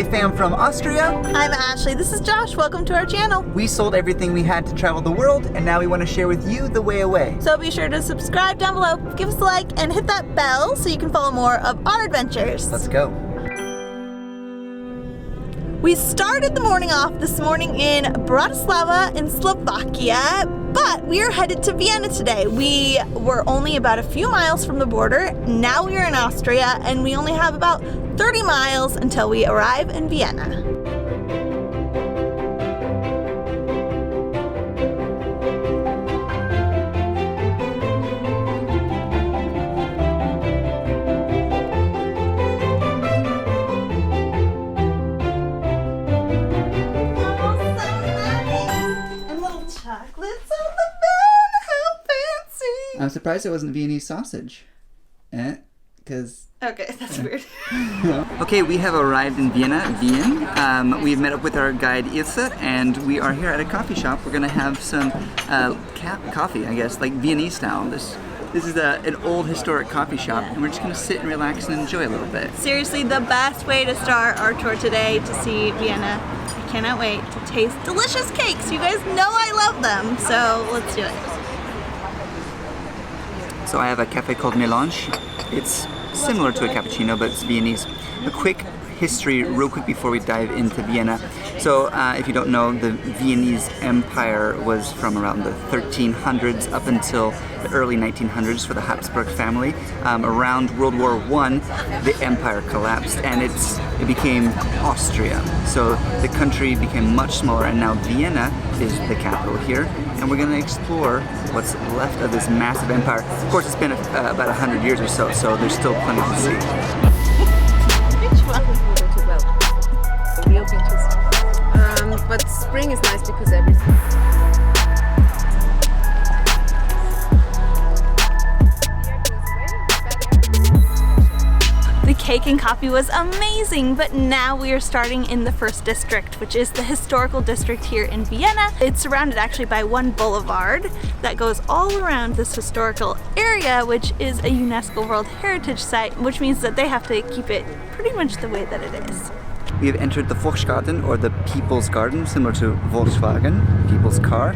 fam from Austria. I'm Ashley. This is Josh. Welcome to our channel. We sold everything we had to travel the world, and now we want to share with you the way away. So be sure to subscribe down below, give us a like, and hit that bell so you can follow more of our adventures. Let's go. We started the morning off this morning in Bratislava in Slovakia, but we are headed to Vienna today. We were only about a few miles from the border. Now we are in Austria, and we only have about 30 miles until we arrive in Vienna. I'm surprised it wasn't Viennese sausage. Because... Okay, that's weird. Okay, we have arrived in Vienna, we've met up with our guide Ilse, and we are here at a coffee shop. We're gonna have some coffee, I guess, like Viennese style. This is an old historic coffee shop, and we're just gonna sit and relax and enjoy a little bit. Seriously, the best way to start our tour today to see Vienna. I cannot wait to taste delicious cakes. You guys know I love them, so let's do it. So I have a cafe called Melange. It's similar to a cappuccino, but it's Viennese. A quick history, real quick before we dive into Vienna. So if you don't know, the Viennese Empire was from around the 1300s up until the early 1900s for the Habsburg family. Around World War I, the empire collapsed and it became Austria. So the country became much smaller, and now Vienna is the capital here. And we're going to explore what's left of this massive empire. Of course, it's been about 100 years or so, so there's still plenty to see. Which one? Real beaches. But spring is nice because everything. The cake and coffee was amazing, but now we are starting in the first district, which is the historical district here in Vienna. It's surrounded actually by one boulevard that goes all around this historical area, which is a UNESCO World Heritage Site, which means that they have to keep it pretty much the way that it is. We have entered the Volksgarten, or the People's Garden, similar to Volkswagen, people's car.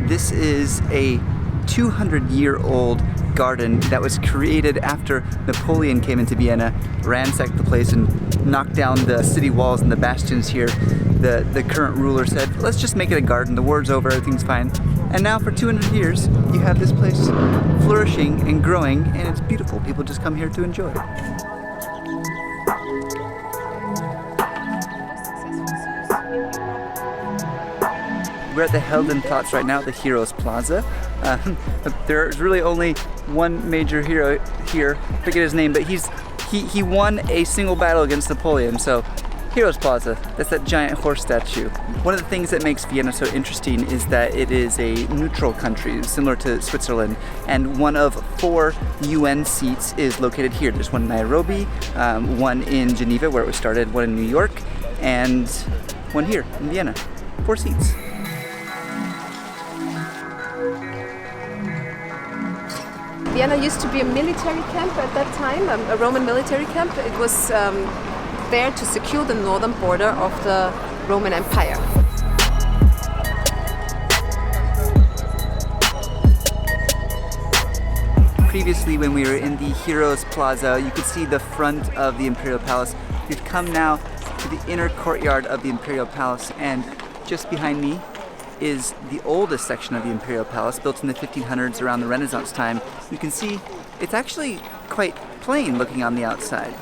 This is a 200-year-old garden that was created after Napoleon came into Vienna, ransacked the place and knocked down the city walls and the bastions here. The current ruler said, let's just make it a garden, the war's over, everything's fine. And now for 200 years, you have this place flourishing and growing, and it's beautiful. People just come here to enjoy it. We're at the Heldenplatz right now, the Heroes Plaza. There's really only one major hero here, I forget his name, but he won a single battle against Napoleon, so Heroes Plaza, that's that giant horse statue. One of the things that makes Vienna so interesting is that it is a neutral country, similar to Switzerland, and one of 4 UN seats is located here. There's one in Nairobi, one in Geneva where it was started, one in New York, and one here in Vienna. 4 seats. Vienna used to be a military camp at that time, a Roman military camp. It was there to secure the northern border of the Roman Empire. Previously, when we were in the Heroes Plaza, you could see the front of the Imperial Palace. We've come now to the inner courtyard of the Imperial Palace, and just behind me is the oldest section of the Imperial Palace, built in the 1500s around the Renaissance time. You can see it's actually quite plain looking on the outside.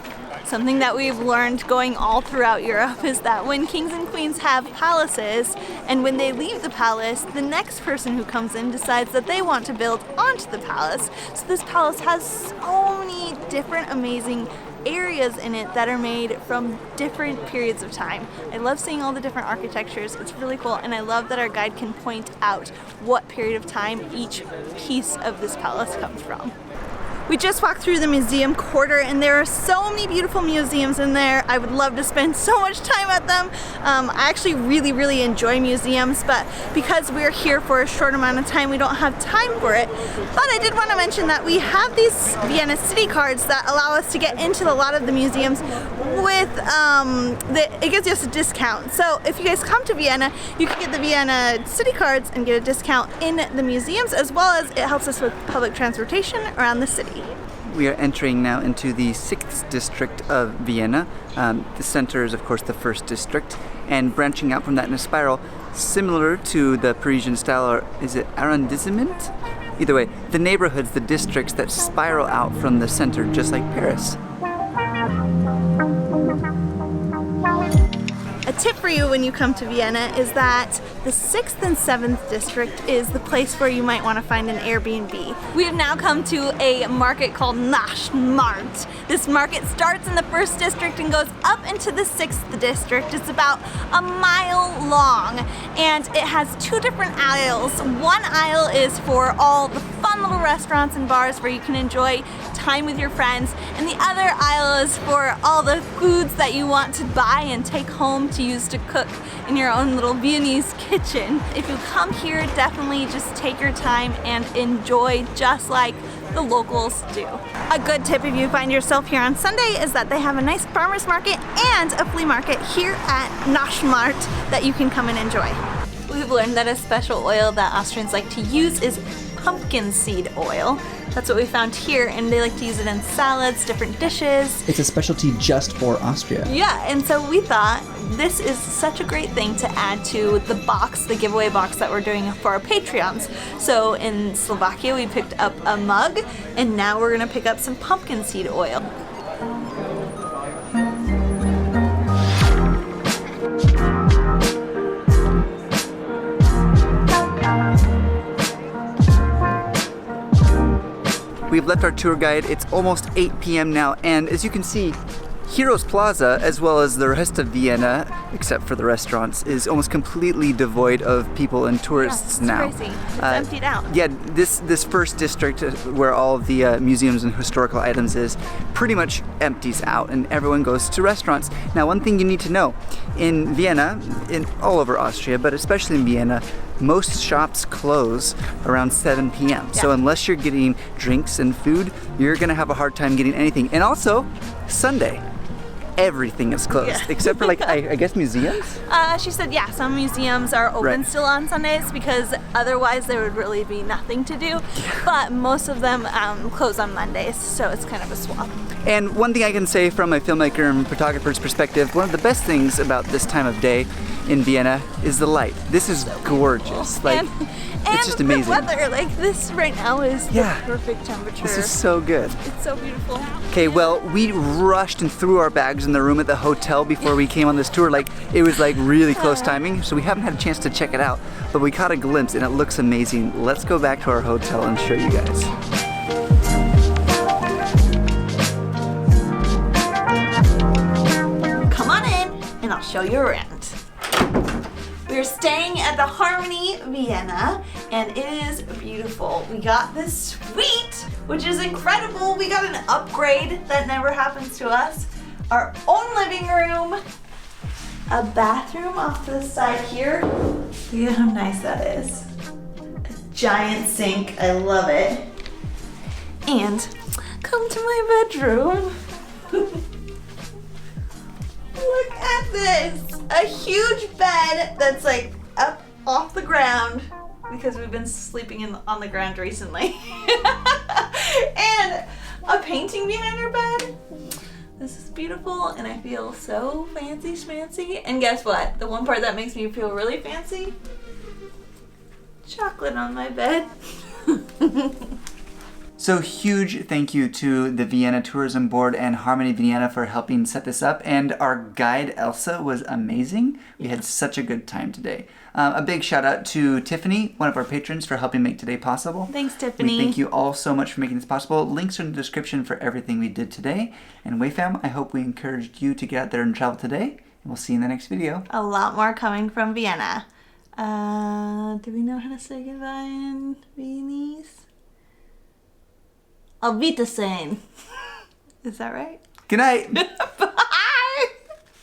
Something that we've learned going all throughout Europe is that when kings and queens have palaces, and when they leave the palace, the next person who comes in decides that they want to build onto the palace. So this palace has so many different amazing areas in it that are made from different periods of time. I love seeing all the different architectures. It's really cool, and I love that our guide can point out what period of time each piece of this palace comes from. We just walked through the museum quarter and there are so many beautiful museums in there. I would love to spend so much time at them. I actually really enjoy museums, but because we're here for a short amount of time, we don't have time for it. But I did want to mention that we have these Vienna city cards that allow us to get into a lot of the museums with, it gives us a discount. So if you guys come to Vienna, you can get the Vienna city cards and get a discount in the museums, as well as it helps us with public transportation around the city. We are entering now into the 6th district of Vienna. The center is of course the 1st district, and branching out from that in a spiral, similar to the Parisian style, or is it arrondissement? Either way, the neighborhoods, the districts that spiral out from the center, just like Paris. A tip for you when you come to Vienna is that the 6th and 7th district is the place where you might want to find an Airbnb. We have now come to a market called Naschmakrt. This market starts in the 1st district and goes up into the 6th district. It's about a mile long and it has 2 different aisles. One aisle is for all the fun little restaurants and bars where you can enjoy time with your friends, and the other aisle is for all the foods that you want to buy and take home to use to cook in your own little Viennese kitchen. If you come here, definitely just take your time and enjoy just like the locals do. A good tip if you find yourself here on Sunday is that they have a nice farmers market and a flea market here at Naschmakrt that you can come and enjoy. We've learned that a special oil that Austrians like to use is pumpkin seed oil. That's what we found here, and they like to use it in salads, different dishes. It's a specialty just for Austria. Yeah, and so we thought this is such a great thing to add to the box, the giveaway box that we're doing for our Patreons. So in Slovakia we picked up a mug, and now we're gonna pick up some pumpkin seed oil. We've left our tour guide. It's almost 8 p.m. now, and as you can see, Heroes Plaza, as well as the rest of Vienna, except for the restaurants, is almost completely devoid of people and tourists now. Crazy. It's emptied out. Yeah, this 1st district, where all of the museums and historical items is, pretty much empties out, and everyone goes to restaurants. Now, one thing you need to know, in Vienna, in all over Austria, but especially in Vienna, most shops close around 7 p.m. Yeah. So unless you're getting drinks and food, you're gonna have a hard time getting anything. And also, Sunday, everything is closed, Yeah. except for like, I guess museums? She said, yeah, some museums are open Right. still on Sundays because otherwise there would really be nothing to do. But most of them close on Mondays, so it's kind of a swap. And one thing I can say from a filmmaker and photographer's perspective, one of the best things about this time of day in Vienna is the light. This is gorgeous. Like, it's just amazing. The weather, like this right now is Yeah. the perfect temperature. This is so good. It's so beautiful. Okay, well, we rushed and threw our bags in the room at the hotel before we came on this tour. Like, it was like really close timing, so we haven't had a chance to check it out, but we caught a glimpse and it looks amazing. Let's go back to our hotel and show you guys. Come on in and I'll show you around. We're staying at the Harmonie Vienna and it is beautiful. We got this suite, which is incredible. We got an upgrade that never happens to us. Our own living room, a bathroom off to the side here. Look at how nice that is. A giant sink, I love it. And come to my bedroom. Look at this! A huge bed that's like up off the ground because we've been sleeping on the ground recently. And a painting behind our bed. This is beautiful and I feel so fancy schmancy. And guess what? The one part that makes me feel really fancy? Chocolate on my bed. So huge thank you to the Vienna Tourism Board and Harmony Vienna for helping set this up, and our guide Elsa was amazing. We had such a good time today. A big shout out to Tiffany, one of our patrons, for helping make today possible. Thanks, Tiffany. We thank you all so much for making this possible. Links are in the description for everything we did today. And WayFam, I hope we encouraged you to get out there and travel today, and we'll see you in the next video. A lot more coming from Vienna. Do we know how to say goodbye in Viennese? Auf Wiedersehen. Is that right? Good night.